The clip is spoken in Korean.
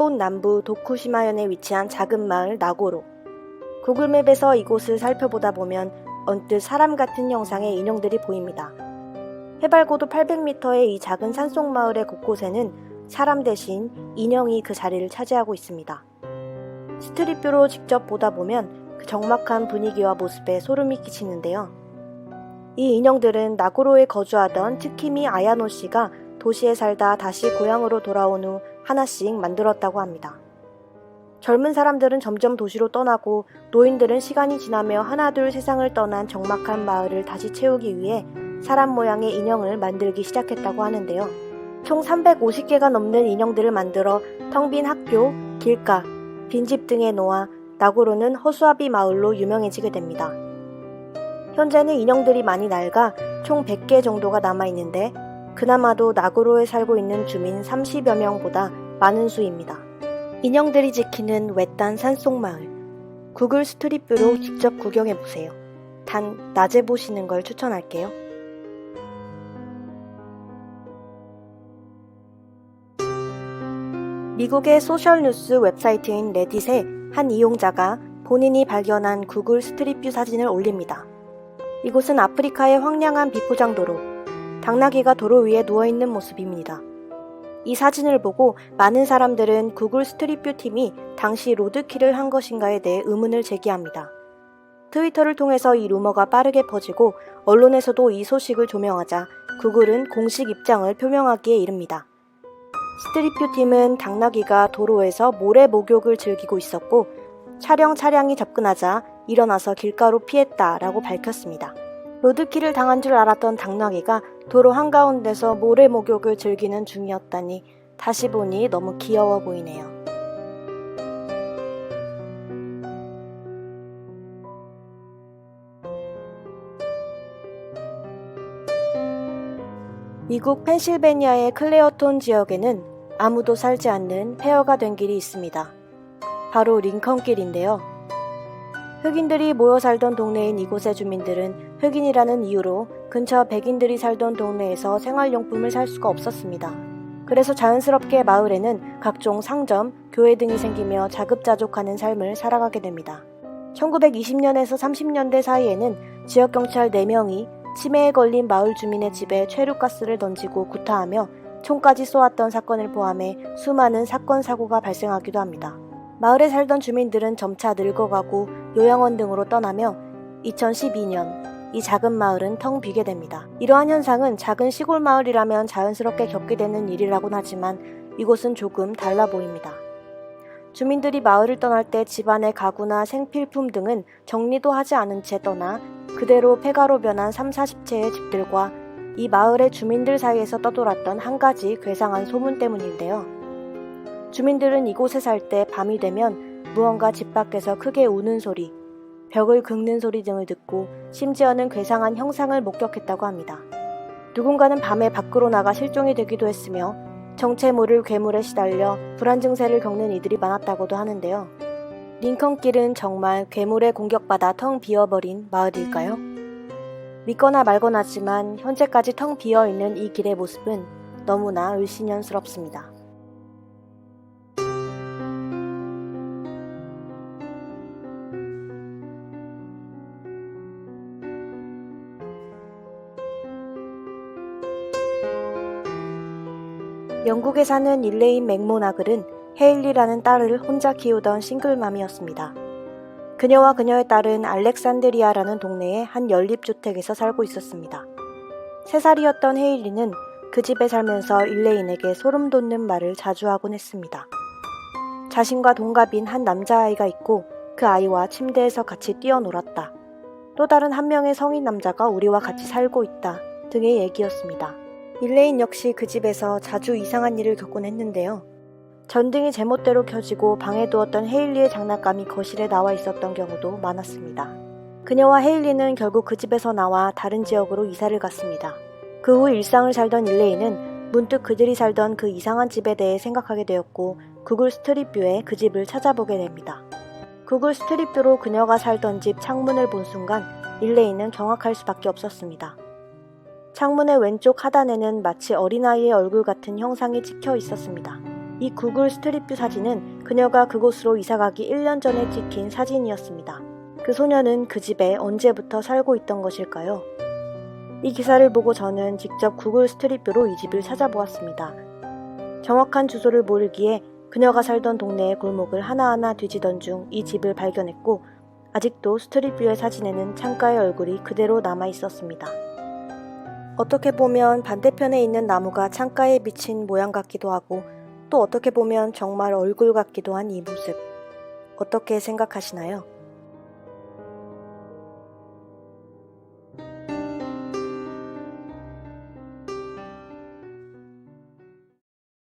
일본 남부 도쿠시마현에 위치한 작은 마을 나고로. 구글맵에서 이곳을 살펴보다 보면 언뜻 사람 같은 형상의 인형들이 보입니다. 해발 고도 800m의 이 작은 산속 마을의 곳곳에는 사람 대신 인형이 그 자리를 차지하고 있습니다. 스트릿뷰로 직접 보다 보면 그 적막한 분위기와 모습에 소름이 끼치는데요. 이 인형들은 나고로에 거주하던 트키미 아야노 씨가 도시에 살다 다시 고향으로 돌아온 후 하나씩 만들었다고 합니다. 젊은 사람들은 점점 도시로 떠나고 노인들은 시간이 지나며 하나둘 세상을 떠난 적막한 마을을 다시 채우기 위해 사람 모양의 인형을 만들기 시작했다고 하는데요. 총 350개가 넘는 인형들을 만들어 텅 빈 학교, 길가, 빈집 등에 놓아 나고로는 허수아비 마을로 유명해지게 됩니다. 현재는 인형들이 많이 낡아 총 100개 정도가 남아있는데 그나마도 나고로에 살고 있는 주민 30여 명보다 많은 수입니다. 인형들이 지키는 외딴 산속마을. 구글 스트릿뷰로 직접 구경해보세요. 단 낮에 보시는 걸 추천할게요. 미국의 소셜뉴스 웹사이트인 레딧에 한 이용자가 본인이 발견한 구글 스트릿뷰 사진을 올립니다. 이곳은 아프리카의 황량한 비포장도로, 당나귀가 도로 위에 누워있는 모습입니다. 이 사진을 보고 많은 사람들은 구글 스트릿뷰 팀이 당시 로드킬을 한 것인가에 대해 의문을 제기합니다. 트위터를 통해서 이 루머가 빠르게 퍼지고 언론에서도 이 소식을 조명하자 구글은 공식 입장을 표명하기에 이릅니다. 스트릿뷰 팀은 당나귀가 도로에서 모래 목욕을 즐기고 있었고 차량이 접근하자 일어나서 길가로 피했다라고 밝혔습니다. 로드킬을 당한 줄 알았던 당나귀가 도로 한가운데서 모래 목욕을 즐기는 중이었다니 다시 보니 너무 귀여워 보이네요. 미국 펜실베니아의 클레어톤 지역에는 아무도 살지 않는 폐허가 된 길이 있습니다. 바로 링컨길인데요. 흑인들이 모여 살던 동네인 이곳의 주민들은 흑인이라는 이유로 근처 백인들이 살던 동네에서 생활용품을 살 수가 없었습니다. 그래서 자연스럽게 마을에는 각종 상점, 교회 등이 생기며 자급자족하는 삶을 살아가게 됩니다. 1920년에서 30년대 사이에는 지역경찰 4명이 치매에 걸린 마을 주민의 집에 최루가스를 던지고 구타하며 총까지 쏘았던 사건을 포함해 수많은 사건 사고가 발생하기도 합니다. 마을에 살던 주민들은 점차 늙어가고 요양원 등으로 떠나며 2012년 이 작은 마을은 텅 비게 됩니다. 이러한 현상은 작은 시골 마을이라면 자연스럽게 겪게 되는 일이라고는 하지만 이곳은 조금 달라 보입니다. 주민들이 마을을 떠날 때 집안의 가구나 생필품 등은 정리도 하지 않은 채 떠나 그대로 폐가로 변한 30-40채의 집들과 이 마을의 주민들 사이에서 떠돌았던 한 가지 괴상한 소문 때문인데요. 주민들은 이곳에 살 때 밤이 되면 무언가 집 밖에서 크게 우는 소리, 벽을 긁는 소리 등을 듣고 심지어는 괴상한 형상을 목격했다고 합니다. 누군가는 밤에 밖으로 나가 실종이 되기도 했으며 정체 모를 괴물에 시달려 불안 증세를 겪는 이들이 많았다고도 하는데요. 링컨길은 정말 괴물에 공격받아 텅 비어버린 마을일까요? 믿거나 말거나 하지만 현재까지 텅 비어있는 이 길의 모습은 너무나 을씨년스럽습니다. 영국에 사는 일레인 맥모나글은 헤일리라는 딸을 혼자 키우던 싱글맘이었습니다. 그녀와 그녀의 딸은 알렉산드리아라는 동네의 한 연립주택에서 살고 있었습니다. 3살이었던 헤일리는 그 집에 살면서 일레인에게 소름 돋는 말을 자주 하곤 했습니다. 자신과 동갑인 한 남자아이가 있고 그 아이와 침대에서 같이 뛰어놀았다. 또 다른 한 명의 성인 남자가 우리와 같이 살고 있다 등의 얘기였습니다. 일레인 역시 그 집에서 자주 이상한 일을 겪곤 했는데요. 전등이 제멋대로 켜지고 방에 두었던 헤일리의 장난감이 거실에 나와 있었던 경우도 많았습니다. 그녀와 헤일리는 결국 그 집에서 나와 다른 지역으로 이사를 갔습니다. 그 후 일상을 살던 일레인은 문득 그들이 살던 그 이상한 집에 대해 생각하게 되었고 구글 스트릿뷰에 그 집을 찾아보게 됩니다. 구글 스트릿뷰로 그녀가 살던 집 창문을 본 순간 일레인은 경악할 수밖에 없었습니다. 창문의 왼쪽 하단에는 마치 어린아이의 얼굴 같은 형상이 찍혀 있었습니다. 이 구글 스트리트뷰 사진은 그녀가 그곳으로 이사가기 1년 전에 찍힌 사진이었습니다. 그 소녀는 그 집에 언제부터 살고 있던 것일까요? 이 기사를 보고 저는 직접 구글 스트리트뷰로 이 집을 찾아보았습니다. 정확한 주소를 모르기에 그녀가 살던 동네의 골목을 하나하나 뒤지던 중 이 집을 발견했고 아직도 스트리트뷰의 사진에는 창가의 얼굴이 그대로 남아 있었습니다. 어떻게 보면 반대편에 있는 나무가 창가에 비친 모양 같기도 하고 또 어떻게 보면 정말 얼굴 같기도 한 이 모습. 어떻게 생각하시나요?